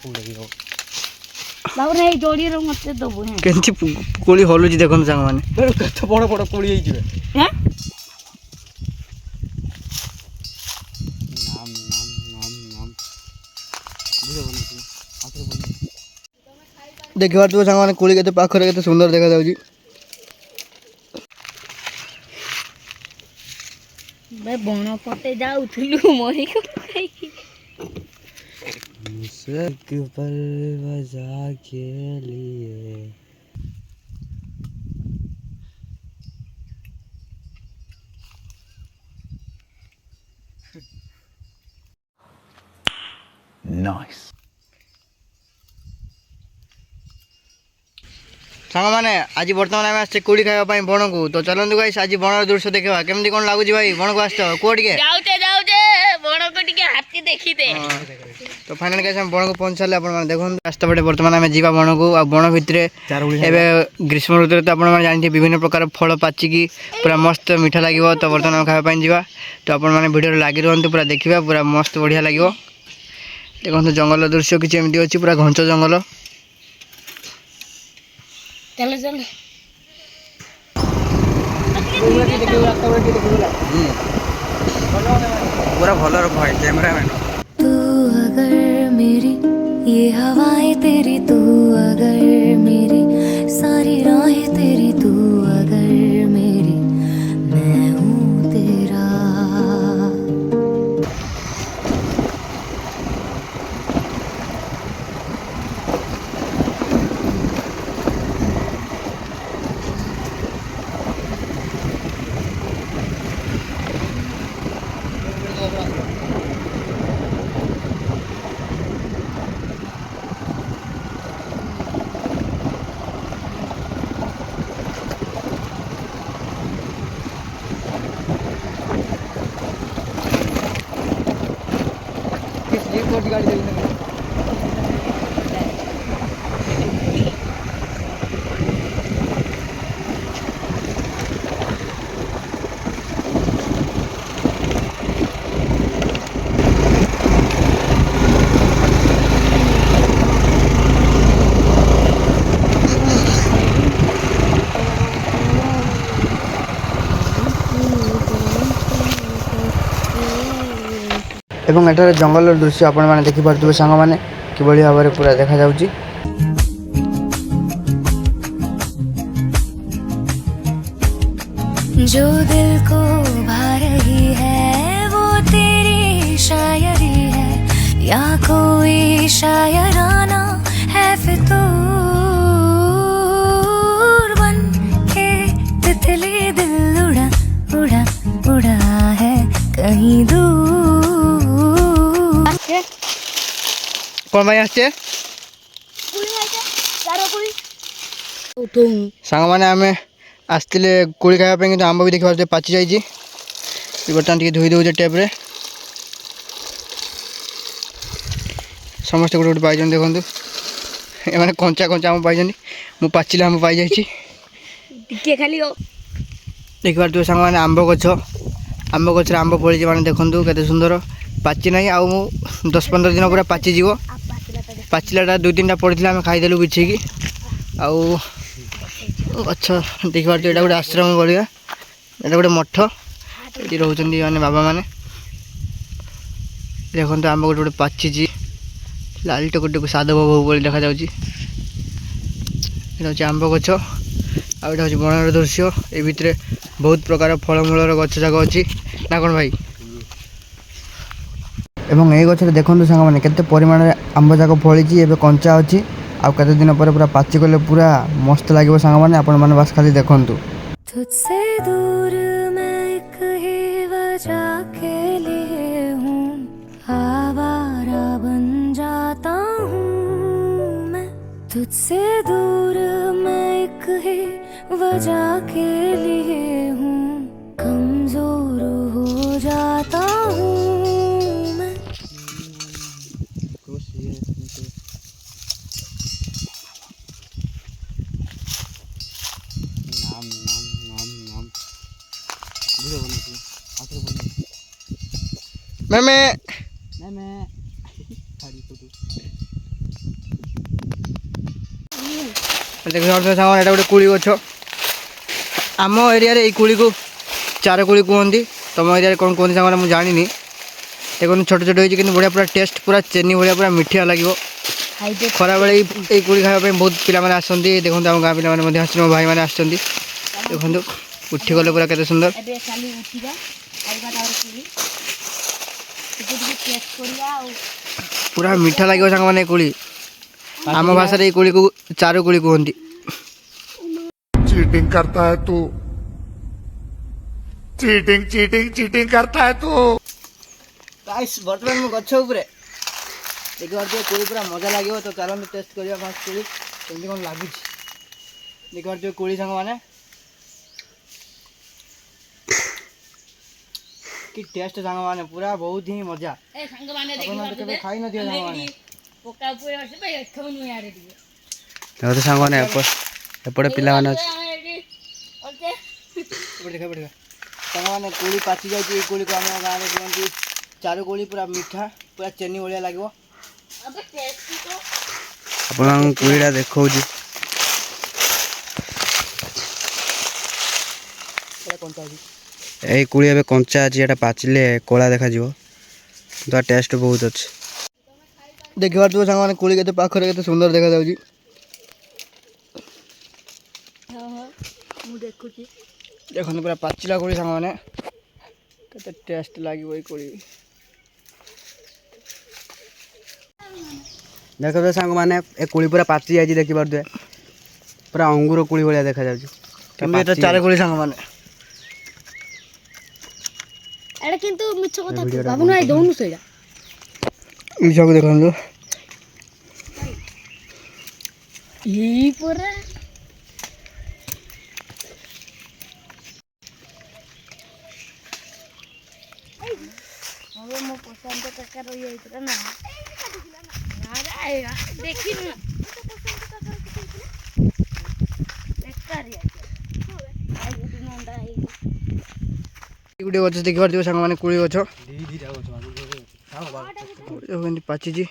बाबू नहीं जोड़ी रो मत दबो हैं केंची कोली हलुची देखन सांग माने कत बड़ बड़ कोली होई जिवे हैं नाम नाम नाम नाम बुझे बने आखिर बने देखिबार तो सांग माने कोली केते पाखरे केते सुंदर देखा जाउची बे बण पटे जाउथलु मरी को खाई मुझक पर बजा के लिए Nice. सांग माने आज वर्तमान आम आसे कोड़ी खाଇବା ପାଇଁ ବଣକୁ ତ ଚାଲନ୍ତୁ ଗାଇस ଆଜି ବଣର ଦୃଶ୍ୟ ଦେଖିବା କେମିତି କ'ଣ ଲାଗୁଛି ଭାଇ ବଣକୁ ଆସିଛ କୁହ ଟିକେ जाउते जाउते बण को टिके हाथी देखी दे ତ ଫାଇନାଲ ଗାଇस ଆମେ ବଣକୁ ପହଞ୍ଚିଲେ ଆପଣ ମାନେ ଦେଖନ୍ତୁ ରାସ୍ତା ପଟେ ବର୍ତ୍ତମାନ ଆମେ ଯିବା ବଣକୁ ଆଉ ବଣ ଭିତରେ ଏବେ ଗ୍ରୀଷ୍ମ ଋତୁରେ ତ ଆପଣ ମାନେ ଜାଣିଥିବେ ବିଭିନ୍ନ ପ୍ରକାର ଫଳ ପାଚିକି ପୁରା ମସ୍ତ ମିଠା ଲାଗିବ ତ ବର୍ତ୍ତମାନ ଆମେ ଖାଇବା ପାଇଁ ଯିବା ତ ଆପଣ ମାନେ ଭିଡ଼ିଓରେ ଲାଗି ରୁହନ୍ତୁ ପୁରା ଦେଖିବା ପୁରା ମସ୍ତ ବଢ଼ିଆ ଲାଗିବ ଦେଖନ୍ତୁ ଜଙ୍ଗଲ ଦୃଶ୍ୟ କିଛି ଏମିତି ଅଛି ପୁରା ଘଞ୍ଚ ଜଙ୍ଗଲ चलो चलो पूरा भलर भाई कैमरामैन तू अगर मेरी ये हवाएं तेरी तू अगर मेरी सारी राहें तेरी तू अगर मेरी मैं हूँ तेरा এবং এটার জঙ্গলের দৃশ্য আপনারা দেখিপারুথিবে সাংগমানে কিভাবে ভাবে পুরা দেখা যাଉଛି जो दिल को भा रही है वो तेरी शायरी है या कोई शायराना है फितूर बन के तितली दिल उड़ा उड़ा उड़ा है कहीं दूर কোন ভাই আসছে कुली आइते चारो कुली उठो ସାଙ୍ଗମାନେ ଆମେ ଆସିଥିଲେ କୋଳି ଖାଇବା ପାଇଁ କିନ୍ତୁ ଆମ୍ବ ବି ଦେଖିପାରୁଛେ ପାଚି ଯାଇଛି ବର୍ତ୍ତମାନ ଟିକେ ଧୋଇ ଦେଉଛେ ଟେପ୍ରେ ସମସ୍ତେ ଗୋଟେ ଗୋଟେ ପାଇଛନ୍ତି ଦେଖନ୍ତୁ ଏମାନେ କଞ୍ଚା କଞ୍ଚା ଆମ୍ବ ପାଇଛନ୍ତି ମୁଁ ପାଚିଲା ଆମ୍ବ ପାଇଯାଇଛି टिके खाली ଦେଖିପାରୁଥିବେ ସାଙ୍ଗମାନେ ଆମ୍ବ ଗଛରେ ଆମ୍ବ ଫଳିଛି ମାନେ ଦେଖନ୍ତୁ କେତେ ସୁନ୍ଦର ପାଚି ନାହିଁ ଆଉ ମୁଁ 10-15 ଦିନ ପୁରା ପାଚିଯିବ ପାଚିଲାଟା 2-3ଟା ପଡ଼ିଥିଲା ଆମେ ଖାଇଦେଲୁ ବିଛେଇକି ଆଉ ଗଛ ଦେଖିପାରୁଛୁ ଏଇଟା ଗୋଟେ ଆଶ୍ରମ ଭଳିଆ ଏଇଟା ଗୋଟେ ମଠ ଏଠି ରହୁଛନ୍ତି ମାନେ ବାବାମାନେ ଦେଖନ୍ତୁ ଆମ୍ବ ଗୋଟେ ଗୋଟେ ପାଚିଛି ଲାଲ ଟୋକଟୋକୁ ସାଧବ ବୋହୁ ଭଳି ଦେଖାଯାଉଛି ଏଇଟା ହେଉଛି ଆମ୍ବ ଗଛ ଆଉ ଏଇଟା ହେଉଛି ବଣର ଦୃଶ୍ୟ ଏ ଭିତରେ ବହୁତ ପ୍ରକାର ଫଳମୂଳର ଗଛ ଯାକ ଅଛି ନା କ'ଣ ଭାଇ ଏବଂ এই ଗଛରେ ଦେଖନ୍ତୁ ସାଙ୍ଗମାନେ କେତେ ପରିମାଣରେ ଆମ୍ବ ଯାକ ଫଳିଛି ଏବେ କଞ୍ଚା ଅଛି ଆଉ କେତେ ଦିନ ପରେ ପୁରା ପାଚି ଗଲେ ପୁରା ମସ୍ତ ଲାଗିବ ସାଙ୍ଗମାନେ ଆପଣମାନେ ବାସ୍ ଖାଲି ଦେଖନ୍ତୁ तुझसे दूर मैं एक ही वजह के लिए हूँ आवारा बन जाता हूँ मैं तुझसे दूर मैं एक ही वजह के लिए हूँ कमजोर हो जाता हूँ मैं नाम नाम नाम नाम बुझे बने आखिर बने मैं मैं खाड़ी फोटो ଦେଖିପାରୁଥିବେ ସାଙ୍ଗମାନେ ଏଇଟା ଗୋଟେ କୋଳି ଗଛ। ଆମ ଏରିଆରେ ଏଇ କୋଳିକୁ ଚାର କୋଳି କୁହନ୍ତି। ତୁମ ଏରିଆରେ କ'ଣ କୁହନ୍ତି ସାଙ୍ଗମାନେ ମୁଁ ଜାଣିନି। ଦେଖନ୍ତୁ ଛୋଟ ଛୋଟ ହେଇଛି କିନ୍ତୁ ବଢ଼ିଆ ପୁରା ଟେଷ୍ଟ, ପୁରା ଚିନି ଭଳିଆ ପୁରା ମିଠା ଲାଗିବ। ଖରାବେଳେ ଏଇ କୋଳି ଖାଇବା ପାଇଁ ବହୁତ ପିଲାମାନେ ଆସନ୍ତି। ଦେଖନ୍ତୁ ଆମ ଗାଁ ପିଲାମାନେ ମଧ୍ୟ ଆସିଛନ୍ତି, ମୋ ଭାଇମାନେ ଆସିଛନ୍ତି। ଦେଖନ୍ତୁ ଉଠିଗଲେ ପୁରା କେତେ ସୁନ୍ଦର। ଏବେ ଖାଲି ଉଠିବା ଖାଇବା ତାପରେ କୋଳି ଟିକେ ଟିକେ ଟେଷ୍ଟ କରିବା ଆଉ ପୁରା ମିଠା ଲାଗିବ ସାଙ୍ଗମାନେ ଏଇ କୋଳି। ଆମ ଭାଷାରେ ଏଇ କୋଳିକୁ ଚାରୁ କୋଳି କୁହନ୍ତି। चीटिंग करता है तू चीटिंग चीटिंग चीटिंग करता है तू गाइस ବର୍ତ୍ତମାନ ମୁଁ ଗଛ ଉପରେ ଦେଖିପାରୁଥିବେ କୋଳି ପୁରା ମଜା ଲାଗିବ। ତ ଚାଲନ୍ତୁ ଟେଷ୍ଟ କରିବା ଫାଷ୍ଟ କୋଳି କେମିତି କ'ଣ ଲାଗୁଛି। ଦେଖିପାରୁଥିବେ କୋଳି ସାଙ୍ଗମାନେ କି ଟେଷ୍ଟ ସାଙ୍ଗମାନେ, ପୁରା ବହୁତ ହିଁ ମଜା। ଏ ସାଙ୍ଗମାନେ ଆପଣମାନେ କେବେ ଖାଇନଥିବେ ସାଙ୍ଗମାନେ। ପକା ଉପରେ ଅଛି ଭାଇ ଏଠଉନି ୟାରେ ଟିକେ ଦେଖନ୍ତୁ ସାଙ୍ଗମାନେ ଏପଟେ ପିଲାମାନେ ଅଛି। ଏପଟେ ସାଙ୍ଗମାନେ କୋଳି ପାଚି ଯାଇଛି। ଏଇ କୋଳିକୁ ଆମ ଗାଁରେ କୁହନ୍ତି ଚାରୁ କୋଳି। ପୁରା ମିଠା, ପୁରା ଚିନି ଭଳିଆ ଲାଗିବ। ଆପଣଙ୍କୁ କୋଳିଟା ଦେଖାଉଛି। ପୁରା କଞ୍ଚା ଅଛି। ଏଇ କୋଳି ଏବେ କଞ୍ଚା ଅଛି, ଏଇଟା ପାଚିଲେ କଳା ଦେଖାଯିବ। ତା ଟେଷ୍ଟ ବହୁତ ଅଛି। ଦେଖିପାରୁଥିବ ସାଙ୍ଗମାନେ କୋଳି କେତେ ପାଖରେ କେତେ ସୁନ୍ଦର ଦେଖାଯାଉଛି। ମୁଁ ଦେଖୁଛି ଦେଖନ୍ତୁ ପୁରା ପାଚିଲା କୋଳି ସାଙ୍ଗମାନେ, କେତେ ଟେଷ୍ଟ ଲାଗିବ ଏଇ କୋଳି। ଦେଖୁଥିବେ ସାଙ୍ଗମାନେ ଏ କୋଳି ପୁରା ପାଚି ଯାଇଛି। ଦେଖିପାରୁଥିବେ ପୁରା ଅଙ୍ଗୁର କୋଳି ଭଳିଆ ଦେଖାଯାଉଛି। କିନ୍ତୁ ଏଇଟା ଚାର କୋଳି ସାଙ୍ଗମାନେ। ଏଇଟା କିନ୍ତୁ ମିଛ କଥା ଭାବୁନୁ ଭାଇ ଦଉନୁ ସେଇଟା ମିଛକୁ ଦେଖନ୍ତୁ ଏଇ ପରା હવે ମୋ ପସନ୍ଦ କାକା ରହିଯାଇଥିଲା ନା ଦେଖିନୁ ଗୋଟେ ଗଛ ଦେଖିପାରୁଥିବ ସାଙ୍ଗମାନେ କୋଳି ଗଛ ଏମିତି ପାଚିଛି।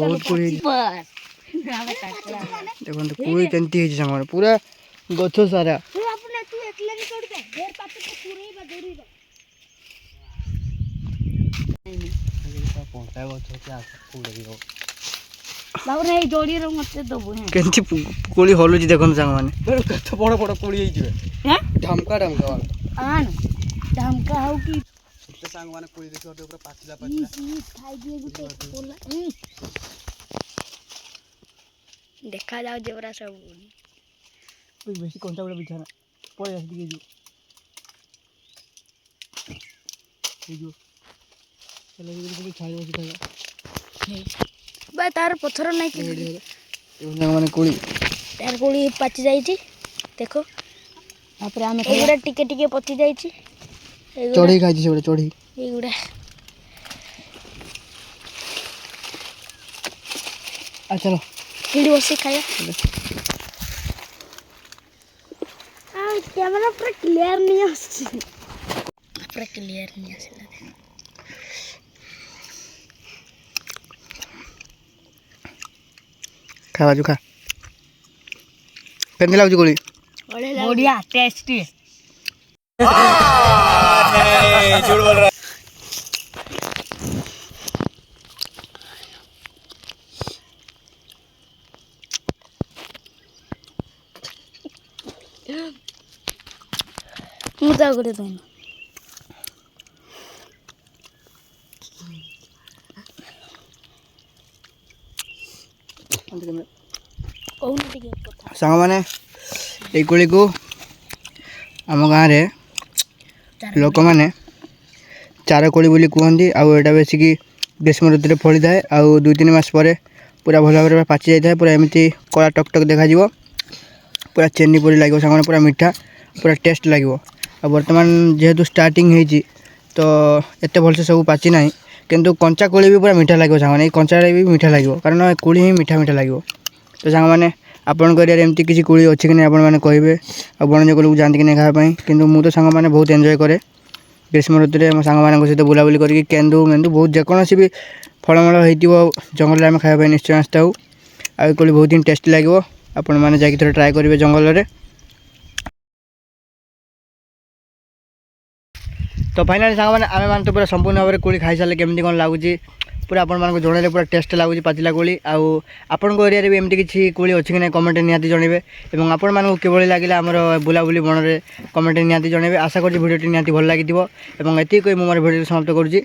ବହୁତ କୋଳି ହେଇଛି। ଦେଖନ୍ତୁ କୋଳି କେମିତି ହେଇଛି ସାଙ୍ଗମାନେ, ପୁରା ଗଛ ସାରା। କେମିତି କୋଳି ହଲୁଛି ଦେଖନ୍ତୁ ସାଙ୍ଗମାନେ। କେତେ ବଡ଼ ବଡ଼ କୋଳି ହେଇଯିବେ। ଢମକା ଢମକା ଢମକା ହଉ କି ସାଙ୍ଗମାନେ କୋଳି ଦେଖିପାରୁଥିବେ ପୁରା ପାଚିଲା ଦେଖା ଯାଉଛି ପୁରା ସବୁ। ବେଶୀ କଞ୍ଚା ବେଳେ ବିଛାନା ପଳେଇ ଆସି ଟିକେ ହେଇଯିବ ଛାଇ ବସି ଖାଇବା ଭାଇ ତାର ପଥର ନାଇଁ କି ସାଙ୍ଗମାନେ କୋଳି ତାର କୋଳି ପାଚି ଯାଇଛି। ଦେଖ ତାପରେ ଆମେ ଏଗୁଡ଼ା ଟିକେ ଟିକେ ପଚି ଯାଇଛି। ଚଢ଼େଇ ଖାଇଛି ସେଗୁଡ଼ା ଚଢ଼େଇ। ଏଇଗୁଡ଼ା ଚାଲ ଏଇଠି ବସି ଖାଇବା। କ୍ୟାମେରା ପୁରା କ୍ଲିୟର नहीं आସୁଛି ପୁରା କ୍ଲିୟର नहीं ଆସିଲା। ଖାଇବା ଯୁ ଖା। କେମିତି ଲାଗୁଛି କୋଳି? ବଢ଼ିଆ ଟେଷ୍ଟି। ମୁଁ ତ ଗୋଟେ ଦଉନି କହୁନ ଟିକେ କଥା। ସାଙ୍ଗମାନେ ଏଇ କୋଳିକୁ ଆମ ଗାଁରେ ଲୋକମାନେ ଚାର କୋଳି ବୋଲି କୁହନ୍ତି। ଆଉ ଏଇଟା ବେଶିକି ଗ୍ରୀଷ୍ମ ଋତୁରେ ଫଳିଥାଏ। ଆଉ 2-3 ମାସ ପରେ ପୁରା ଭଲ ଭାବରେ ପାଚି ଯାଇଥାଏ। ପୁରା ଏମିତି କଳା ଟକ୍ ଟକ୍ ଦେଖାଯିବ। ପୁରା ଚିନି ପରି ଲାଗିବ ସାଙ୍ଗମାନେ, ପୁରା ମିଠା, ପୁରା ଟେଷ୍ଟ ଲାଗିବ। ଆଉ ବର୍ତ୍ତମାନ ଯେହେତୁ ଷ୍ଟାର୍ଟିଂ ହେଇଛି ତ ଏତେ ଭଲସେ ସବୁ ପାଚି ନାହିଁ, କିନ୍ତୁ କଞ୍ଚା କୋଳି ବି ପୁରା ମିଠା ଲାଗିବ ସାଙ୍ଗମାନେ। ଏଇ କଞ୍ଚାରେ ବି ମିଠା ଲାଗିବ, କାରଣ କୋଳି ହିଁ ମିଠା ମିଠା ଲାଗିବ। ତ ସାଙ୍ଗମାନେ ଆପଣଙ୍କ ଏରିଆରେ ଏମିତି କିଛି କୋଳି ଅଛି କି ନାହିଁ ଆପଣମାନେ କହିବେ। ଆଉ ବଣଜ କୋଳିକୁ ଯାଆନ୍ତି କି ନାହିଁ ଖାଇବା ପାଇଁ। କିନ୍ତୁ ମୁଁ ତ ସାଙ୍ଗମାନେ ବହୁତ ଏନ୍ଜୟ କରେ ଗ୍ରୀଷ୍ମ ଋତୁରେ ମୋ ସାଙ୍ଗମାନଙ୍କ ସହିତ ବୁଲାବୁଲି କରିକି କେନ୍ଦୁ ମେନ୍ଦୁ ବହୁତ ଯେକୌଣସି ବି ଫଳମୂଳ ହେଇଥିବ ଜଙ୍ଗଲରେ ଆମେ ଖାଇବା ପାଇଁ ନିଶ୍ଚୟ ଆସିଥାଉ। ଆଉ କୋଳି ବହୁତ ହିଁ ଟେଷ୍ଟି ଲାଗିବ ଆପଣମାନେ ଯାଇକି ଥରେ ଟ୍ରାଏ କରିବେ ଜଙ୍ଗଲରେ। ତ ଫାଇନାଲି ସାଙ୍ଗମାନେ ଆମେମାନେ ତ ପୁରା ସମ୍ପୂର୍ଣ୍ଣ ଭାବରେ କୋଳି ଖାଇସାରିଲେ କେମିତି କ'ଣ ଲାଗୁଛି ପୁରା ଆପଣମାନଙ୍କୁ ଜଣାଇଲେ ପୁରା ଟେଷ୍ଟ ଲାଗୁଛି ପାଚିଲା କୋଳି। ଆଉ ଆପଣଙ୍କ ଏରିଆରେ ବି ଏମିତି କିଛି କୋଳି ଅଛି କି ନାହିଁ କମେଣ୍ଟରେ ନିହାତି ଜଣାଇବେ ଏବଂ ଆପଣମାନଙ୍କୁ କିଭଳି ଲାଗିଲା ଆମର ବୁଲାବୁଲି ବଣରେ କମେଣ୍ଟରେ ନିହାତି ଜଣାଇବେ। ଆଶା କରୁଛି ଭିଡ଼ିଓଟି ନିହାତି ଭଲ ଲାଗିଥିବ ଏବଂ ଏତିକି କହି ମୁଁ ମୋର ଭିଡ଼ିଓଟି ସମାପ୍ତ କରୁଛି।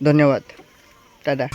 ଧନ୍ୟବାଦ, ଟାଟା।